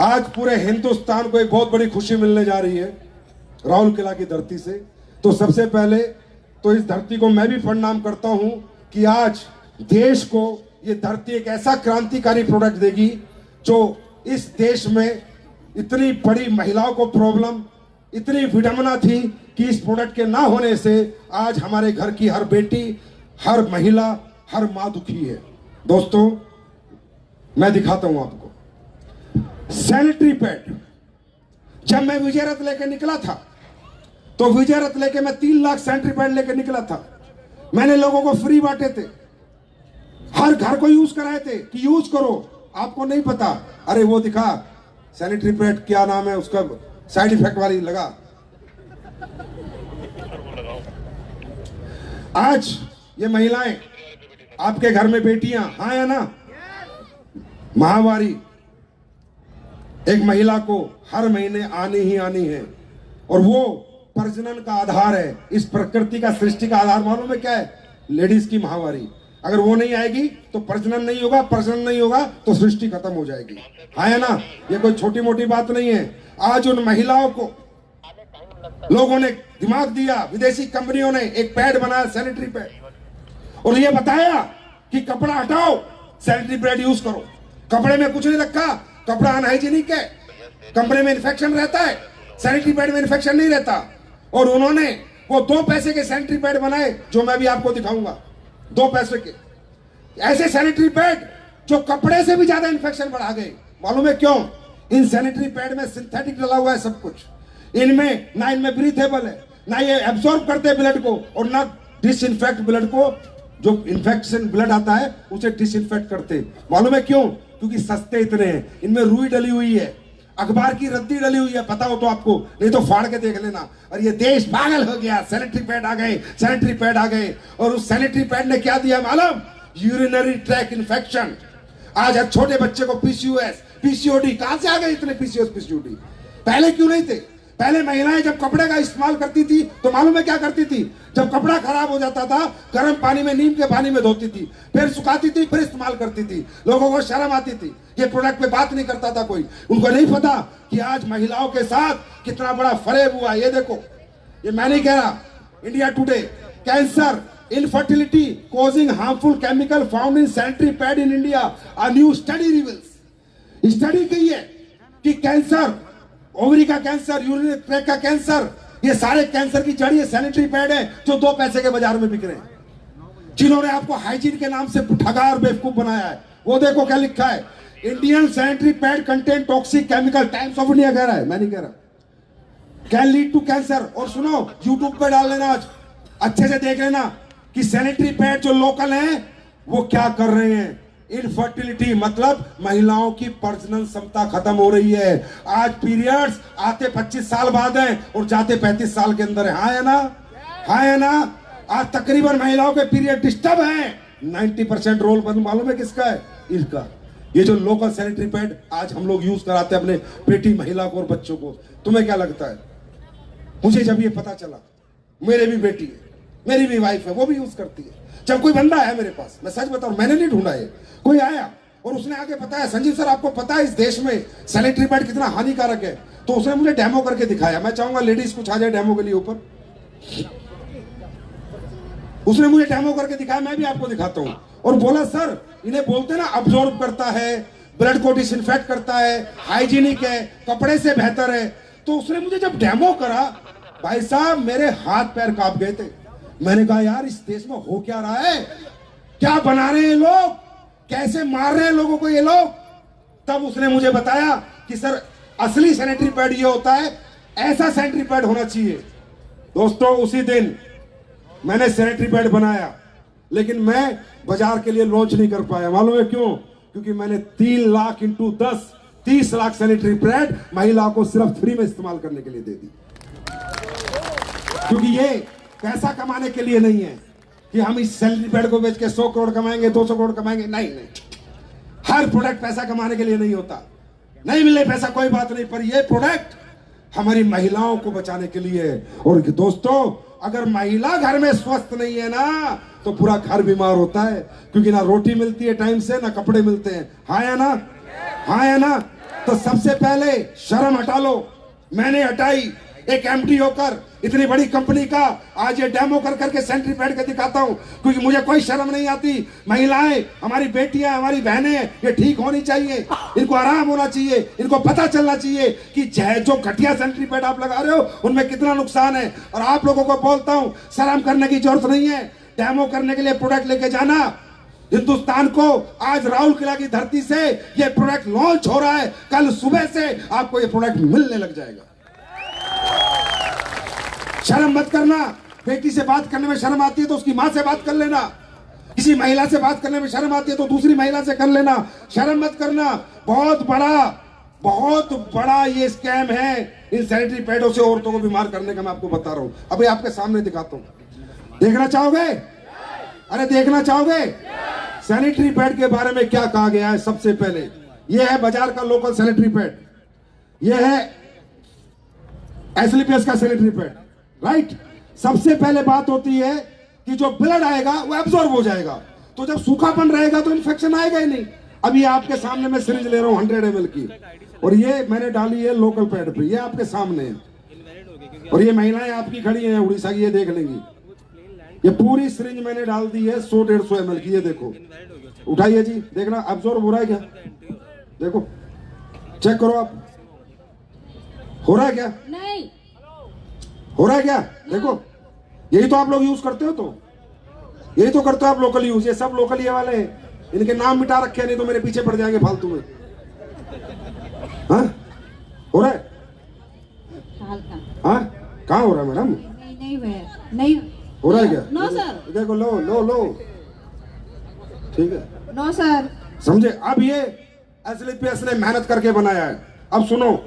आज पूरे हिंदुस्तान को एक बहुत बड़ी खुशी मिलने जा रही है राउरकेला की धरती से। तो सबसे पहले तो इस धरती को मैं भी प्रणाम करता हूं कि आज देश को ये धरती एक ऐसा क्रांतिकारी प्रोडक्ट देगी जो इस देश में इतनी बड़ी महिलाओं को प्रॉब्लम, इतनी विडंबना थी कि इस प्रोडक्ट के ना होने से आज हमारे घर की हर बेटी, हर महिला, हर मां दुखी है। दोस्तों मैं दिखाता हूं आपको सैनिटरी पैड। जब मैं विजय रथ लेके निकला था तो विजय रथ लेके मैं 3 लाख सैनिटरी पैड लेके निकला था। मैंने लोगों को फ्री बांटे थे, हर घर को यूज कराए थे कि यूज करो। आपको नहीं पता, अरे वो दिखा सैनिटरी पैड, क्या नाम है उसका, साइड इफेक्ट वाली लगा। आज ये महिलाएं आपके घर में बेटियां, हाँ या ना, महावारी एक महिला को हर महीने आनी ही आनी है और वो प्रजनन का आधार है। इस प्रकृति का, सृष्टि का आधार मालूम है क्या है? लेडीज की महावारी। अगर वो नहीं आएगी तो प्रजनन नहीं होगा, प्रजनन नहीं होगा तो सृष्टि खत्म हो जाएगी, हाँ या ना। ये कोई छोटी मोटी बात नहीं है। आज उन महिलाओं को लोगों ने दिमाग दिया, विदेशी कंपनियों ने एक पैड बनाया, सैनिटरी पैड, और ये बताया कि कपड़ा हटाओ, सैनिटरी पैड यूज करो। कपड़े में कुछ नहीं रखा, कपड़ा अनहाइजीनिक है, कपड़े में इन्फेक्शन रहता है, सैनिटरी पैड में इन्फेक्शन नहीं रहता। और उन्होंने वो 2 पैसे के सैनिटरी पैड बनाए जो मैं भी आपको दिखाऊंगा, 2 पैसे के ऐसे सैनिटरी पैड जो कपड़े से भी ज्यादा इन्फेक्शन बढ़ा गए। मालूम है क्यों? इन सैनिटरी पैड में सिंथेटिक डला हुआ है सब कुछ। इनमें ना इनमें ब्रीथेबल है, ना ये एब्सॉर्ब करते ब्लड को, और ना डिसइंफेक्ट ब्लड को, जो इन्फेक्शन ब्लड आता है उसे डिसइंफेक्ट करते। मालूम है क्यों? क्योंकि सस्ते इतने हैं। इनमें रुई डली हुई है, अखबार की रद्दी डली हुई है, पता हो तो आपको, नहीं तो फाड़ के देख लेना। और ये देश पागल हो गया, सैनिटरी पैड आ गए, सैनिटरी पैड आ गए। और उस सैनिटरी पैड ने क्या दिया मालूम? Urinary track infection. आज हर छोटे बच्चे को पीसीओएस, पीसीओडी, कहां से आ गए इतने पीसीओएस, पीसीओडी? पहले क्यों नहीं थे? पहले महिलाएं जब कपड़े का इस्तेमाल करती थी तो मालूम है क्या करती थी? जब कपड़ा खराब हो जाता था गर्म पानी में, नीम के पानी में धोती थी, फिर सुखाती थी, फिर इस्तेमाल करती थी। लोगों को शर्म आती थी, ये प्रोडक्ट पे बात नहीं करता था कोई। उनको नहीं पता कि आज महिलाओं के साथ कितना बड़ा फरेब हुआ। ये देखो, ये मैं नहीं कह रहा, India today, cancer, infertility causing harmful chemical found in sanitary pad in India, a new study reveals. Study कही है कि कैंसर, ओवरी का कैंसर, यूरिनरी ट्रैक का कैंसर, ये सारे कैंसर की जड़ ये सैनिटरी पैड है जो 2 पैसे के बाजार में बिक रहे हैं। जिन्होंने आपको हाइजीन के नाम से ठगा और बेवकूफ बनाया है, वो देखो क्या लिखा है, Indian sanitary pad contain toxic chemical, times of India कह रहा है, मैं नहीं कह रहा, कैन लीड टू कैंसर। और सुनो, यूट्यूब पे डाल लेना, आज अच्छे से देख लेना कि सैनिटरी पैड जो लोकल है वो क्या कर रहे हैं। इनफर्टिलिटी मतलब महिलाओं की प्रजनन क्षमता खत्म हो रही है। आज पीरियड्स आते 25 साल बाद हैं और जाते 35 साल के अंदर है, हाँ या ना, हाँ या ना। आज तकरीबन महिलाओं के पीरियड डिस्टर्ब हैं। 90% रोल मालूम है किसका है? इसका। ये जो लोकल सैनिटरी पैड आज हम लोग यूज कराते हैं अपने बेटी, महिला को और बच्चों को। तुम्हें क्या लगता है? मुझे जब ये पता चला, मेरे भी बेटी है, मेरी भी वाइफ है, वो भी यूज करती है। जब कोई बंदा आया मेरे पास, मैं सच बताऊं, मैंने नहीं ढूंढा, है कोई आया और उसने आके बताया, संजीव सर आपको पता है इस देश में सैनिटरी पैड कितना हानिकारक है? तो उसने मुझे डेमो करके दिखाया। मैं चाहूंगा लेडीज कुछ आ जाए डेमो के लिए ऊपर। उसने मुझे डेमो करके दिखाया, मैं भी आपको दिखाता हूं। और बोला सर, इन्हें बोलते ना अब्सॉर्ब करता है, ब्लड को डिसइंफेक्ट करता है, हाइजीनिक है, कपड़े से बेहतर है। तो उसने मुझे जब डेमो करा, भाई साहब मेरे हाथ पैर कांप गए थे। मैंने कहा यार इस देश में हो क्या रहा है? क्या बना रहे हैं लोग? कैसे मार रहे हैं लोगों को ये लोग? तब उसने मुझे बताया कि सर असली सैनिटरी पैड ये होता है, ऐसा सैनिटरी पैड होना चाहिए। दोस्तों उसी दिन मैंने सैनिटरी पैड बनाया, लेकिन मैं बाजार के लिए लॉन्च नहीं कर पाया। मालूम है क्यों? क्योंकि मैंने 3 lakh into 10, 30 lakh sanitary pad महिला को सिर्फ फ्री में इस्तेमाल करने के लिए दे दी। क्योंकि ये पैसा कमाने के लिए नहीं है कि हम इस सैनिटरी पैड को बेच के 100 करोड़ कमाएंगे, 200 करोड़ कमाएंगे, नहीं नहीं। हर प्रोडक्ट पैसा कमाने के लिए नहीं होता। नहीं मिले पैसा कोई बात नहीं, पर ये प्रोडक्ट हमारी महिलाओं को बचाने के लिए है। और दोस्तों अगर महिला घर में स्वस्थ नहीं है ना तो पूरा घर बीमार होता है, क्योंकि ना रोटी मिलती है टाइम से, ना कपड़े मिलते हैं, हाँ या ना, हाँ या ना। तो सबसे पहले शर्म हटा लो। मैंने हटाई, एक एमडी होकर इतनी बड़ी कंपनी का आज ये डेमो कर करके सेंट्री पैड के दिखाता हूं, क्योंकि मुझे कोई शर्म नहीं आती। महिलाएं, हमारी बेटियां, हमारी बहनें, ये ठीक होनी चाहिए, इनको आराम होना चाहिए, इनको पता चलना चाहिए कि जो घटिया सेंट्री पैड आप लगा रहे हो उनमें कितना नुकसान है। और आप लोगों को बोलता हूं, शर्म करने की जरूरत नहीं है। डेमो करने के लिए प्रोडक्ट लेके जाना हिंदुस्तान को। आज राउरकेला की धरती से ये प्रोडक्ट लॉन्च हो रहा है, कल सुबह से आपको ये प्रोडक्ट मिलने लग जाएगा। शर्म मत करना। बेटी से बात करने में शर्म आती है तो उसकी मां से बात कर लेना। किसी महिला से बात करने में शर्म आती है तो दूसरी महिला से कर लेना। शर्म मत करना। बहुत बड़ा ये स्कैम है इन सैनिटरी पैडों से औरतों को बीमार करने का। मैं आपको बता रहा हूं, अभी आपके सामने दिखाता हूं। देखना चाहोगे? अरे देखना चाहोगे? सैनिटरी पैड के बारे में क्या कहा गया है? सबसे पहले यह है बाजार का लोकल सैनिटरी पैड, यह है एसलीपीएस का सैनिटरी पैड, राइट। सबसे पहले बात होती है कि जो ब्लड आएगा वो एब्जॉर्ब हो जाएगा, तो जब सूखापन रहेगा तो इन्फेक्शन आएगा ही नहीं। अभी आपके सामने मैं सिरिंज ले रहा हूं 100 ml की, और ये मैंने डाली है लोकल पैड पे, ये आपके सामने है। और ये महिलाएं आपकी खड़ी हैं उड़ीसा की, ये देख लेंगी। ये पूरी सिरिंज मैंने डाल दी है 100-150 ml की, ये देखो। उठाइए जी, देखना एब्जॉर्ब हो रहा है क्या? देखो, चेक करो आप, हो रहा है क्या? नहीं हो रहा है क्या? देखो, यही तो आप लोग यूज करते हो, तो यही तो करते हो आप लोकल यूज। ये सब लोकल ये वाले हैं, इनके नाम मिटा रखे हैं, नहीं तो मेरे पीछे पड़ जाएंगे फालतू में। हाँ, हो रहा है? हाँ, कहाँ हो रहा है मैडम? नहीं हो रहा है क्या? No sir. देखो, लो ठीक है, नो सर। समझे? अब ये एसलीपीएस ने मेहनत करके बनाया है। अब सुनो,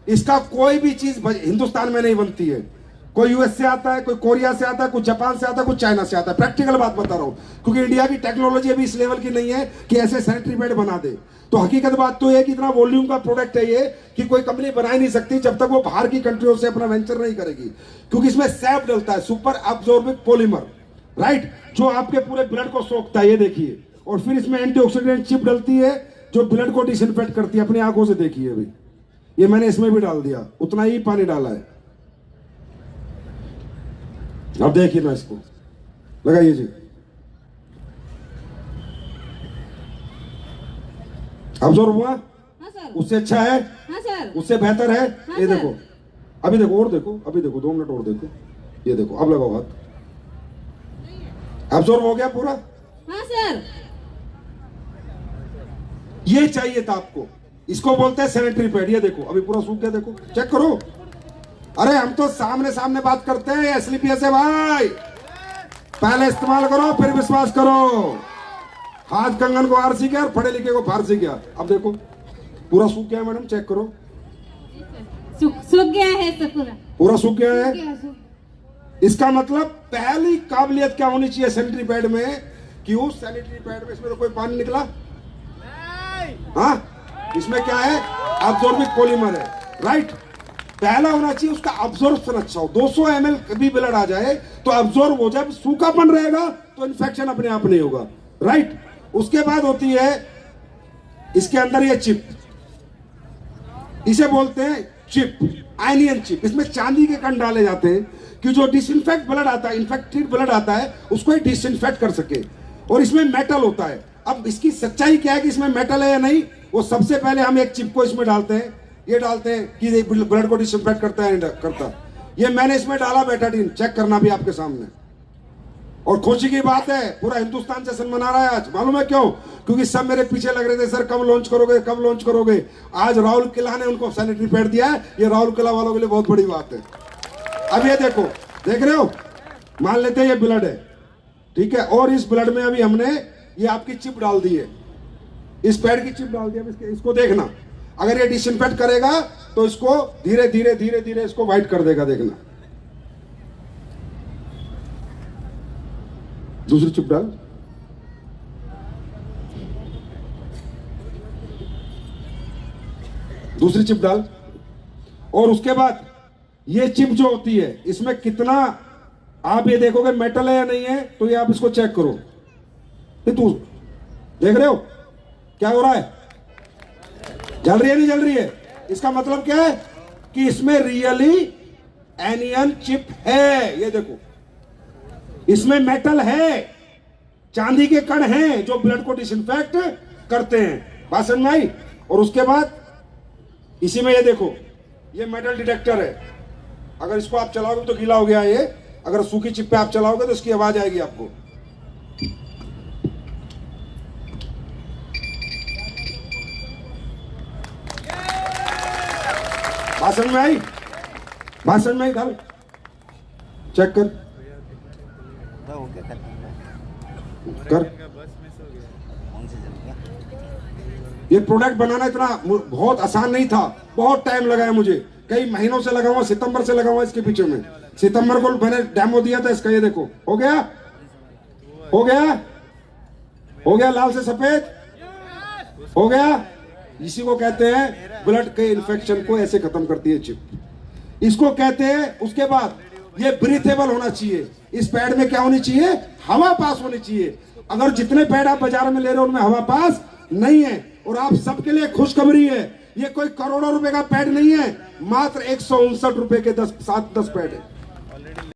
इसका कोई भी चीज हिंदुस्तान में नहीं बनती है। कोई यूएस से आता है, कोई कोरिया से आता है, कोई जापान से आता है, कोई चाइना से आता है। प्रैक्टिकल बात बता रहा हूं, क्योंकि इंडिया की टेक्नोलॉजी अभी इस लेवल की नहीं है कि ऐसे सैनिटरी पैड बना दे। तो हकीकत बात तो है कि इतना वॉल्यूम का प्रोडक्ट है ये कि कोई कंपनी बना ही नहीं सकती जब तक वो बाहर की कंट्रियों से अपना वेंचर नहीं करेगी, क्योंकि इसमें सैप डलता है, सुपर एब्जॉर्बिक पॉलीमर, राइट, जो आपके पूरे ब्लड को सोखता है। ये देखिए, और फिर इसमें एंटीऑक्सीडेंट चिप डलती है जो ब्लड को डिसइंफेक्ट करती है। अपनी आंखों से देखिए, अभी ये मैंने इसमें भी डाल दिया, उतना ही पानी डाला है। अब देखिए ना, इसको लगाइए जी। अब्जॉर्ब हुआ? हाँ सर। उससे अच्छा है? हाँ सर। उससे बेहतर है? हाँ ये सर। देखो, अभी देखो, और देखो, अभी देखो, 2 मिनट और देखो। ये देखो, अब लगाओ हाथ। अब्जॉर्ब हो गया पूरा? हाँ सर। ये चाहिए था आपको, इसको बोलते हैं सैनिटरी पैड। ये देखो, अभी पूरा सूख गया, देखो, चेक करो। अरे हम तो सामने बात करते हैं, एसलीपीएस है भाई। पहले इस्तेमाल करो फिर विश्वास करो। हाथ कंगन को आरसी किया और पढ़े लिखे को फारसी किया। अब देखो, पूरा सूख गया मैडम, चेक करो। सूख गया है सब पूरा सूख गया है। इसका मतलब पहली काबिलियत क्या होनी चाहिए सैनिटरी पैड में, कि उस सैनिटरी पैड में, इसमें तो कोई पानी निकला? हाँ, इसमें क्या है? अब्जॉर्बिक पॉलीमर है, राइट। पहला होना चाहिए उसका अब्जॉर्प्शन अच्छा हो। 200 ml कभी ब्लड आ जाए तो अब्जॉर्ब हो जाए। सूखापन रहेगा तो इन्फेक्शन अपने आप नहीं होगा, राइट। उसके बाद होती है इसके अंदर ये चिप, इसे बोलते हैं चिप, आयनियन चिप। इसमें चांदी के कण डाले जाते हैं कि जो डिसइंफेक्ट ब्लड आता है, इन्फेक्टेड ब्लड आता है, उसको ही डिसइंफेक्ट कर सके। और इसमें मेटल होता है। अब इसकी सच्चाई क्या है कि इसमें मेटल है या नहीं, वो सबसे पहले हम एक चिप को इसमें डालते हैं, ये डालते हैं कि ब्लड को डिसइंफेक्ट करता है, करता। ये मैंने इसमें डाला बेटाडीन, चेक करना भी आपके सामने। और खुशी की बात है, पूरा हिंदुस्तान जश्न मना रहा है आज। मालूम है क्यों? क्योंकि सब मेरे पीछे लग रहे थे, सर कब लॉन्च करोगे, कब लॉन्च करोगे। आज राउरकेला ने उनको सैनिटरी पैड दिया है। ये राउरकेला वालों के लिए बहुत बड़ी बात है। अब ये देखो, देख रहे हो, मान लेते हैं ये ब्लड है, ठीक है, और इस ब्लड में अभी हमने ये आपकी चिप डाल दी है, इस पैड की चिप डाल दी है। इसको देखना, अगर ये डिसइंफेक्ट करेगा तो इसको धीरे धीरे धीरे धीरे इसको वाइट कर देगा। देखना, दूसरी चिप डाल, दूसरी चिप डाल। और उसके बाद ये चिप जो होती है, इसमें कितना आप ये देखोगे मेटल है या नहीं है, तो ये आप इसको चेक करो। ये तू देख रहे हो क्या हो रहा है? जल रही है नहीं जल रही है? इसका मतलब क्या है कि इसमें रियली एनियन चिप है। ये देखो, इसमें मेटल है, चांदी के कण हैं जो ब्लड को डिसइंफेक्ट करते हैं। बात समझ में आई? और उसके बाद इसी में ये देखो, ये मेटल डिटेक्टर है। अगर इसको आप चलाओगे तो गीला हो गया ये, अगर सूखी चिप पे आप चलाओगे तो इसकी आवाज आएगी आपको। बात समझ में आई? बात समझ में आई? डाल चेक कर कर। ये प्रोडक्ट बनाना इतना बहुत आसान नहीं था, बहुत टाइम लगा है मुझे, कई महीनों से लगा हुआ, सितंबर से लगा हुआ इसके पीछे में। सितंबर को मैंने डेमो दिया था इसका। ये देखो, हो गया, हो गया, हो गया, लाल से सफेद हो गया। इसी को कहते हैं ब्लड के इन्फेक्शन को ऐसे खत्म करती है चिप। इसको कहते हैं, उसके बाद ये ब्रीथेबल होना चाहिए। इस पैड में क्या होनी चाहिए? हवा पास होनी चाहिए। अगर जितने पैड आप बाजार में ले रहे हो उनमें हवा पास नहीं है। और आप सबके लिए खुशखबरी है, ये कोई करोड़ों रुपए का पैड नहीं है, मात्र 159 रुपए के 10 पैड है।